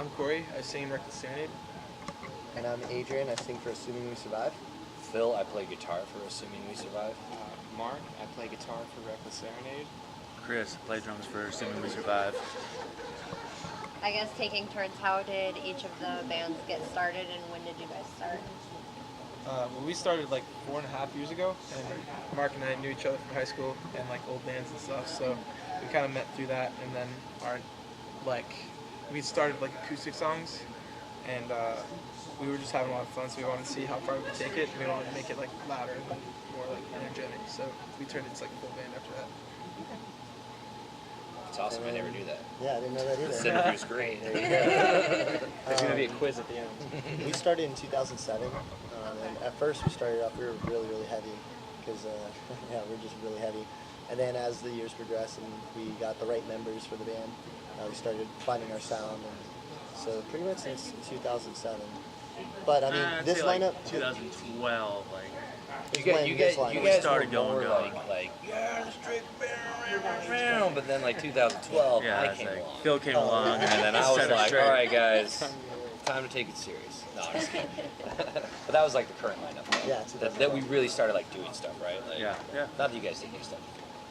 I'm Corey. I sing in Reckless Serenade. And I'm Adrian. I sing for Assuming We Survive. Phil, I play guitar for Assuming We Survive. Mark, I play guitar for Reckless Serenade. Chris, I play drums for Assuming We Survive. I guess taking turns, how did each of the bands get started and when did you guys start? Well, we started like 4.5 years ago, and Mark and I knew each other from high school and like old bands and stuff. So we kind of met through that, and then we started like acoustic songs, and we were just having a lot of fun. So we wanted to see how far we could take it. And we wanted to make it like louder and more like energetic. So we turned it into like a full band after that. It's awesome. I never knew that. Yeah, I didn't know that either. This interview's great. There you go. There's going to be a quiz at the end. We started in 2007, and at first we started off, we were really, really heavy, because, yeah, we're just really heavy. And then as the years progressed and we got the right members for the band, we started finding our sound, and so pretty much since 2007. But I mean, this lineup... 2012, like... You guys started were going. more like yeah, the strict but then like 2012, Yeah, I it's came like along. Phil came along, And then I was set it like, straight. all right, guys, time to take it serious. No, I'm just kidding. But that was like the current lineup. Though. Yeah, that we really started like doing stuff, right? Like, Yeah. Not that you guys did new stuff.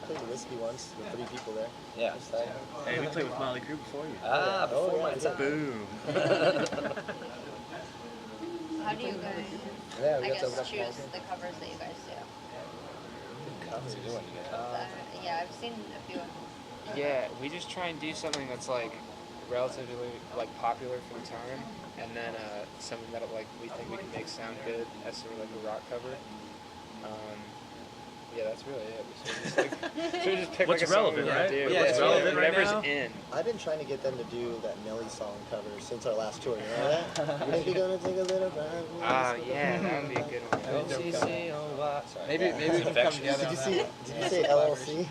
I played the Whiskey once with 3 people there. Yeah. Just that. Hey, we played with Molly Crew before you. Ah, Oh, before yeah, my time. Boom. How do you guys, Yeah, we I got to guess, open up choose the the covers that you guys do? What's he doing? Yeah, I've seen a few of them. Yeah, we just try and do something that's like relatively like popular for the time, and then something that like we think we can make sound good as sort of like a rock cover. Yeah, that's really it. So we just pick What's like a song relevant, we right? do. Yeah, What's relevant right whatever's now? in. I've been trying to get them to do that Nelly song cover since our last tour. You know that? Maybe gonna take a little ride. Yeah, that would be a good one. Sorry. Maybe we can come Infectious. together. Did you on see? that. Did you say LLC?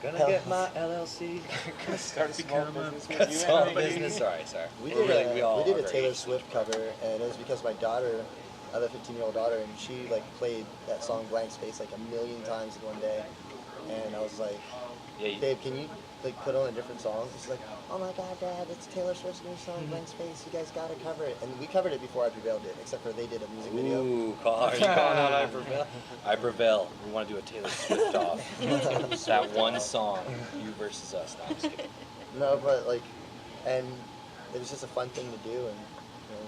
Gonna get my LLC. Gonna start a small business with you. Small Andy. business. Sorry. We We're did, really- we all we did are a very Taylor interested. Swift cover, and it was because my daughter, I have a 15-year-old daughter, and she like played that song Blank Space like 1,000,000 times in one day. And I was like, Yeah, Dave, can you like put on a different song? She's like, oh my God, Dad, it's Taylor Swift's new song, Blank Space. You guys gotta cover it. And we covered it before I Prevail did, except for they did a music video. Ooh, are you calling out I Prevail? I Prevail. We want to do a Taylor Swift off. That one song, you versus us. No, I'm just kidding. No, but like, and it was just a fun thing to do, and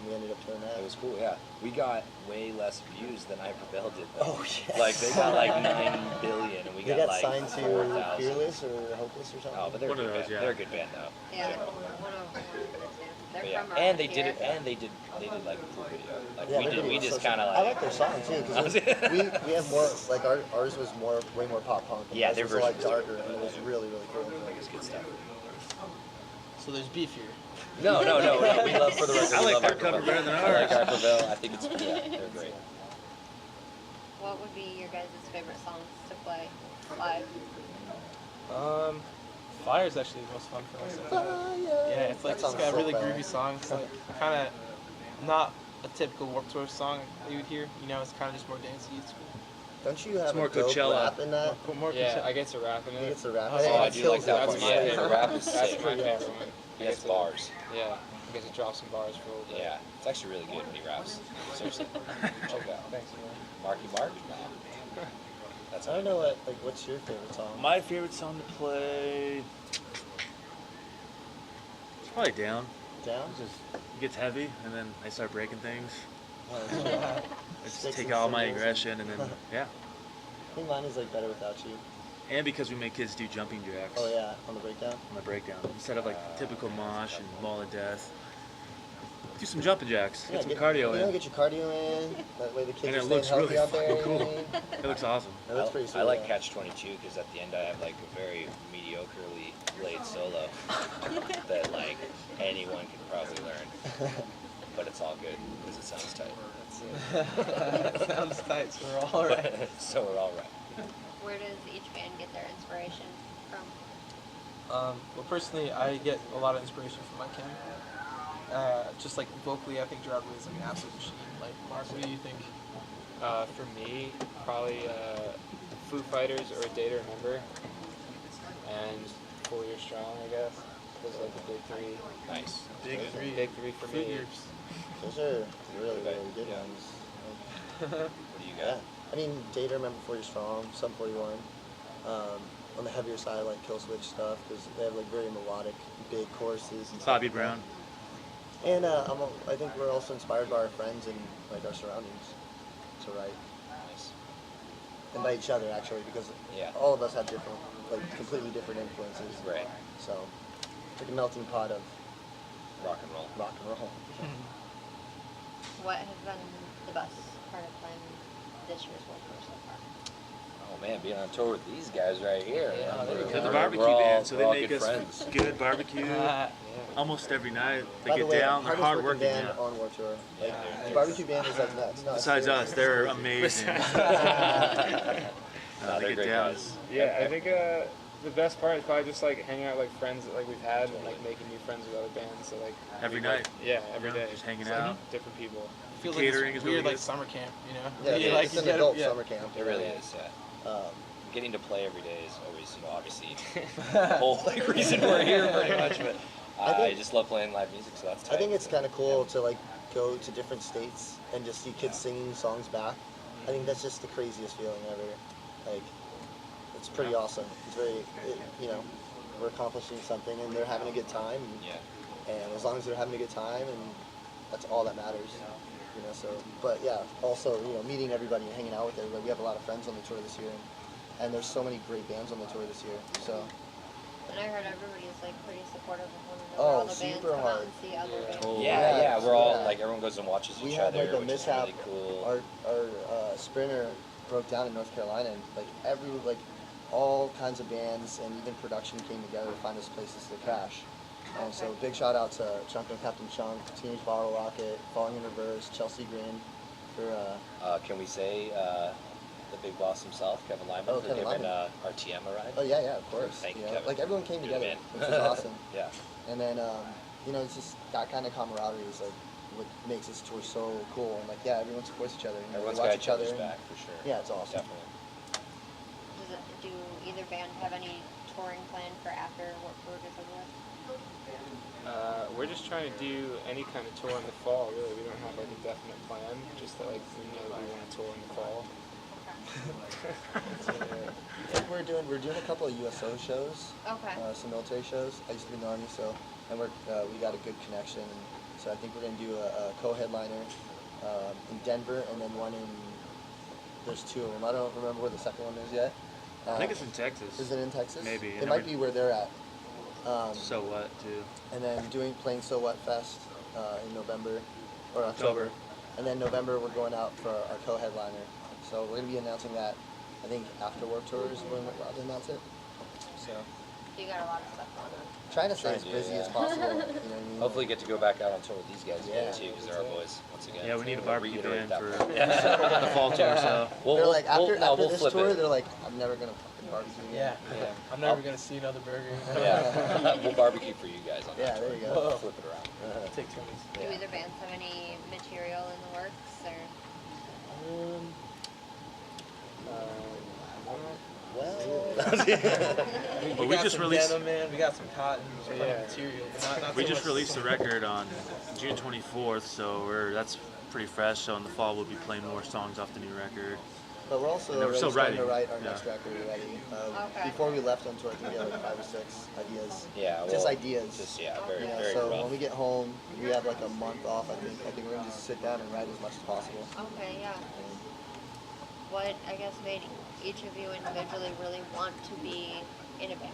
we ended up doing that. It was cool, yeah. We got way less views than I Prevail did. Though. Oh yeah. Like they got like 9 billion, and we They got got like signed to 4,000. Fearless or Hopeless or something. Oh, but they're a One of good those, band. yeah. They're a good band though. Yeah, Generally. one of them. They're But yeah, from and they around did it, here. and they did like a cool video. Like Yeah, we their did, we video was just so kind of sick. like. I like their song too, because we have more like ours was way more pop punk. And Yeah, theirs their was a lot version was darker, and it was really cool. It's good stuff. So there's beef here. No. We love for the record. I we like love their I cover Prevail. better than I like ours. I Prevail. I think it's they're great. What would be your guys' favorite songs to play live? Fire's actually the most fun for us. Yeah, it's like That it's song's got a so really bad. groovy song. It's like kind of not a typical Warped Tour song that you would hear. You know, it's kind of just more dancey. It's cool. Don't you have more a dope Coachella. rap in that? More Yeah, concept- I get to rap in He it. gets a rap. Oh, in it, Oh, I and it do like kills that it. part. That's my Yeah, favorite. the rap is That's sick. my favorite one. He has bars. Yeah, you get to drop some bars for a little bit. Yeah, it's actually really good when he raps. Seriously, check it out. Thanks, man. Marky Mark? No. That's I don't know what's your favorite song? My favorite song to play... It's probably Down. Down? It just it gets heavy, and then I start breaking things. Oh, I just Sticks take and all my cymbals. aggression, and then, yeah. I think mine is like Better Without You. And because we make kids do jumping jacks Oh yeah, on the breakdown. on the breakdown. Instead of like typical mosh and wall of death, do some jumping jacks, get some cardio in. Get your cardio in. That way the kids And are it staying looks healthy really out there. fucking you know cool. what I mean? It looks awesome. Yeah, that's pretty sweet. I like yeah. Catch 22 because at the end I have like a very mediocrely played solo that like anyone can probably learn. But it's all good because it sounds tight. Sounds tight, so we're all right. So we're all right. Where does each band get their inspiration from? Well, personally, I get a lot of inspiration from my Kim. Just like vocally, I think Gerard Way is like an absolute machine. Like, Mark, what do you think? For me, probably Foo Fighters or A Day to Remember, and 4 Years Strong, I guess. Those are like the big three. Nice. Big three. Big three for Fruit me. Years. Those are really, really good Yeah. ones. What do you Yeah. got? I mean, Data Remember 40 Strong, Sum 41. On the heavier side, I like Kill Switch stuff because they have like very melodic, big choruses. And stuff Bobby like that. Brown. And I think we're also inspired by our friends and like our surroundings to write, Nice. and by each other actually, because Yeah. all of us have different, like completely different influences. Right. So, like a melting pot of Rock and roll. rock and roll. What has been the best part of playing this year's World Tour so far? Oh man, being on tour with these guys right here. Yeah, man. there you We're- go. They're the we're barbecue all- band, so we're they all make good us friends. good barbecue Yeah. almost every night. They By get the way, down, they're hardest hard working working. band Yeah. on Warped Tour. Like, Yeah. the barbecue band is like nuts. No, Besides seriously. us, they're amazing. Nah, They they're get great down. guys. Yeah, I think the best part is probably just like hanging out with like friends that like we've had and like making new friends with other bands. So like Every we, like, night. Yeah, every Yeah, day. just hanging It's, like, out. different people. Feels Catering like is this weird really like good. summer camp, you know? Yeah, You, it's an get- adult yeah. summer camp. It really is, yeah. Getting to play every day is always, obviously the whole like reason we're here pretty much. But I think- I just love playing live music, so that's tight. I think it's kind of cool to like go to different states and just see kids singing songs back. I think that's just the craziest feeling ever. Like, it's pretty awesome. It's very, we're accomplishing something and they're having a good time. Yeah. And as long as they're having a good time, and that's all that matters. So, but yeah, also, meeting everybody and hanging out with everybody. We have a lot of friends on the tour this year, and there's so many great bands on the tour this year. So, And I heard everybody's like pretty supportive of one another. Oh, All the bands super come out hard. and see other bands. Oh. Yeah, we're all yeah. like everyone goes and watches we each had other, like a which mishap. is really cool. Our sprinter broke down in North Carolina, and like all kinds of bands and even production came together to find us places to crash. And so big shout out to Chunk and Captain Chunk, Teenage Bottle Rocket, Falling in Reverse, Chelsea Green for Can we say the big boss himself, Kevin Lyman, Oh, for Kevin giving Lyman. RTM a ride? oh yeah, of course. Thank you, know, Kevin. like everyone came You're the together, man. which is awesome. Yeah. And then it's just that kind of camaraderie is like what makes this tour so cool. And like everyone supports each other. Everyone's they watch got each each other's and- back for sure. Yeah, it's awesome. Definitely. Do either band have any touring planned for after Warped Tour is over with? We're just trying to do any kind of tour in the fall. Really, we don't have like a definite plan. Just that like we know that we want to tour in the fall. And we're doing a couple of USO shows. Okay. Some military shows. I used to be in the Army, so and we got a good connection, and so I think we're gonna do a co-headliner in Denver, and then one in. There's two of them. I don't remember where the second one is yet. I think it's in Texas. Is it in Texas? Maybe. It might be where they're at. So what, too? And then playing So What Fest in November or October, October. and then November we're going out for our co-headliner. So we're gonna be announcing that. I think after Warped Tour is when we're allowed to announce it. So. You got a lot of stuff going on. Trying to stay Trying as to, busy yeah. as possible. You know what I mean? Hopefully get to go back out on tour with these guys Yeah. again too, because they're our boys once again. Yeah, we need a To barbecue reiterate band that for point. the fall tour, so. They're like after we'll this flip tour, it. they're like, I'm never gonna fucking barbecue. Yeah. again." I'm never gonna see another burger. Yeah, we'll barbecue for you guys on Yeah, that there tour. you go. Whoa. Flip it around. Take turns. Do either bands have any material in the works or? Well, But we got just some released- denim, man. We got some cotton, some Yeah. material. But not We so just much released the record on June 24th, so that's pretty fresh. So in the fall, we'll be playing more songs off the new record. but we're also And we're already still starting to writing. write our next Yeah. record already. Okay. Before we left on tour, I think we had like 5 or 6 ideas. Yeah, Just well, ideas. Just very, You know, very so rough. when we get home, we have like a month off. I think we're gonna just sit down and write as much as possible. Okay, yeah. What I guess made each of you individually really want to be in a band?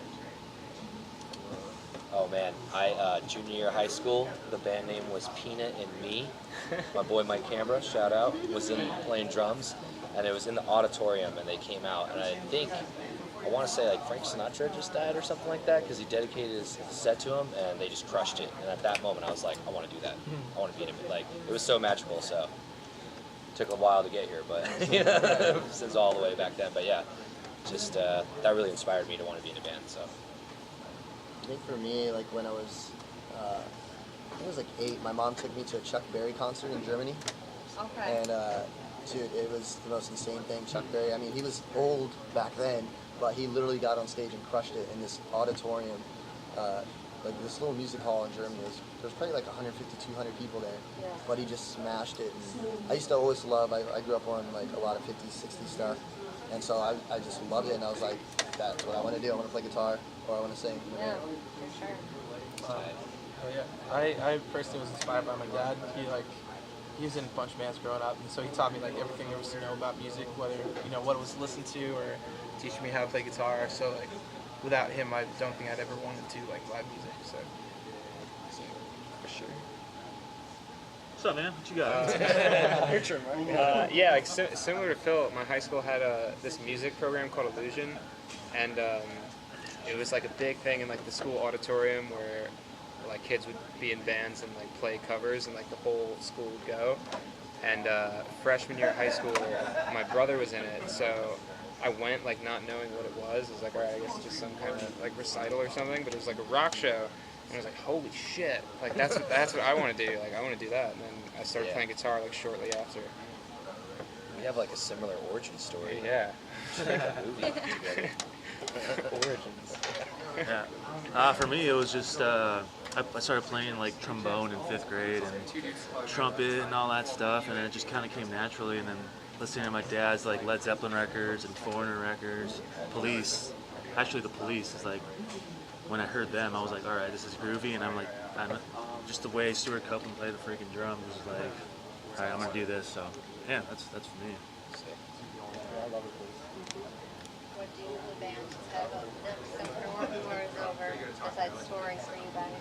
Oh man, junior year of high school, the band name was Peanut and Me. My boy Mike Canberra, shout out, was in playing drums, and it was in the auditorium, and they came out, and I want to say like Frank Sinatra just died or something like that, because he dedicated his set to him, and they just crushed it. And at that moment, I was like, I want to do that. I want to be in it. Like, it was so magical. So took a while to get here, but since all the way back then. But yeah, just that really inspired me to want to be in a band. So. I think for me, like when I was, I think it was like 8, my mom took me to a Chuck Berry concert in Germany. Okay. And dude, it was the most insane thing. Chuck Berry, I mean, he was old back then, but he literally got on stage and crushed it in this auditorium like this little music hall in Germany. There's probably like 150, 200 people there. Yeah. But he just smashed it. And I used to always love. I grew up on like a lot of 50s, 60s stuff, and so I just loved it. And I was like, that's what I want to do. I want to play guitar or I want to sing. Yeah, for sure. Oh yeah, I personally was inspired by my dad. He was in a bunch of bands growing up, and so he taught me like everything there was to know about music, whether what it was to listen to or teaching me how to play guitar. So like without him, I don't think I'd ever wanted to like live music. So for sure. What's up, man? What you got? Your turn, Mark. Yeah, like similar to Phil, my high school had this music program called Illusion, and it was like a big thing in like the school auditorium where like kids would be in bands and like play covers, and like the whole school would go. And freshman year of high school, my brother was in it, so I went like not knowing what it was. It was like, all right, I guess it's just some kind of like recital or something, but it was like a rock show. And I was like, holy shit, like that's what I want to do. Like I want to do that. And then I started playing guitar like shortly after. We have like a similar origin story. Yeah. We should make a movie together. Origins. Yeah. For me, it was just I started playing like trombone in 5th grade and trumpet and all that stuff, and it just kind of came naturally. And then listening to my dad's like Led Zeppelin records and Foreigner records, Police. Actually, the Police is like when I heard them, I was like, all right, this is groovy, and I'm just the way Stuart Copeland played the freaking drums was like, all right, I'm gonna do this. So yeah, that's for me. Yeah, I love it. What do the bands have after war is over, besides touring for you guys?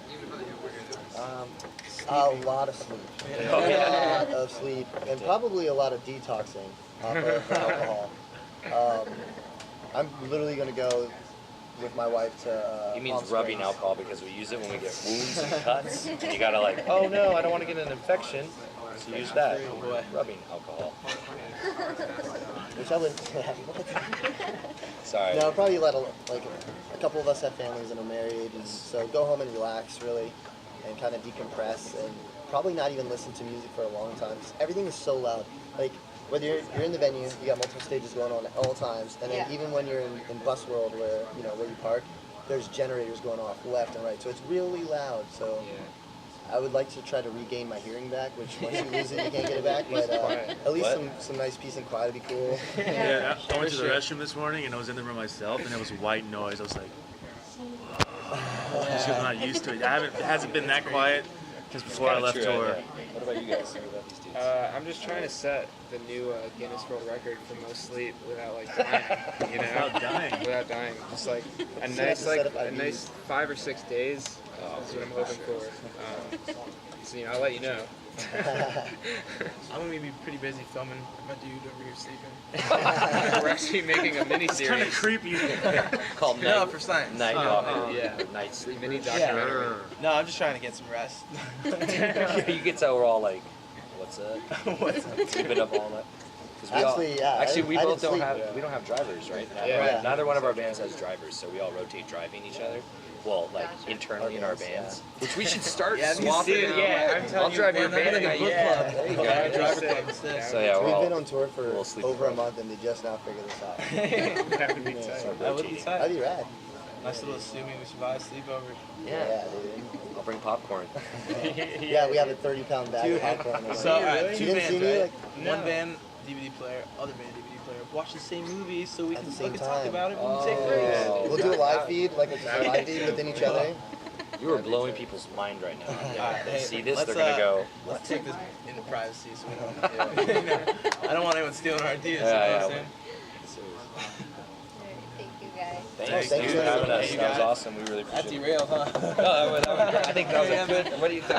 A lot of sleep. A lot of sleep, and probably a lot of detoxing off of alcohol. I'm literally going to go with my wife to He means Palm rubbing Springs. alcohol because we use it when we get wounds and cuts. And you gotta like, oh no, I don't want to get an infection. So use that. Rubbing alcohol. Which I wouldn't. Sorry. No, probably a couple of us have families and are married, and so go home and relax really, and kind of decompress, and probably not even listen to music for a long time. 'Cause everything is so loud. Like whether you're in the venue, you got multiple stages going on at all times, and then even when you're in bus world where where you park, there's generators going off left and right, so it's really loud. So I would like to try to regain my hearing back, which once you lose it, you can't get it back. But at least some nice peace and quiet would be cool. Yeah, I went to the restroom this morning and I was in the room myself and it was white noise. I was like, just 'cause I'm not used to it. It hasn't been that quiet since before I left tour. What about you guys? What about these dudes? I'm just trying to set the new Guinness World Record for most sleep without like dying. Without dying. Without dying. Just like a So you have nice to set like up a IVs. nice 5 or 6 days. That's what I'm hoping for. So I'll let you know. I'm gonna be pretty busy filming my dude over here sleeping. We're actually making a mini It's kind of series. creepy. Called No, night, for science. night walking. Yeah. Night sleep. Mini documentary. No, I'm just trying to get some rest. You can tell we're all like, what's up? What's up? We've been up all night. 'Cause we Actually, yeah, Actually, we I both didn't don't sleep. have. We don't have drivers, right? Yeah. Neither one of our bands has drivers, so we all rotate driving each other. Well, like Gotcha. internally in our bands, Yeah. which we should start Yeah, swapping. I'm telling I'll drive your Man, I'm van in a tonight. book Yeah. club. There you go. Yeah, driver Sick. club instead. So yeah, we're We've all been on tour for little sleep over a deprived. month, and they just now figured this out. That would be tight. start That would be rotating. tight. That'd be rad. Nice little assuming we survive sleepover. Yeah. dude. I'll bring popcorn. Yeah, we have a 30-pound bag of popcorn. So, You two didn't see bands, me, right? like, One band, DVD player, other band, DVD player. Watch the same movie so we At can the same fucking talk time. about it when we take breaks. Oh. We'll do a live feed, like it's a live feed within each other. You are blowing people's mind right now. Alright, They hey, see this, let's, they're gonna go. Let's take this into privacy so we don't. I don't want anyone stealing our ideas. Yeah, you know yeah. what I'm saying? Thank you guys. Thanks, Thanks dude, for having us. Hey, That was guys. awesome. We really That appreciate it. derailed, huh? No, that was great. I think that was Yeah, a good. man. What do you think?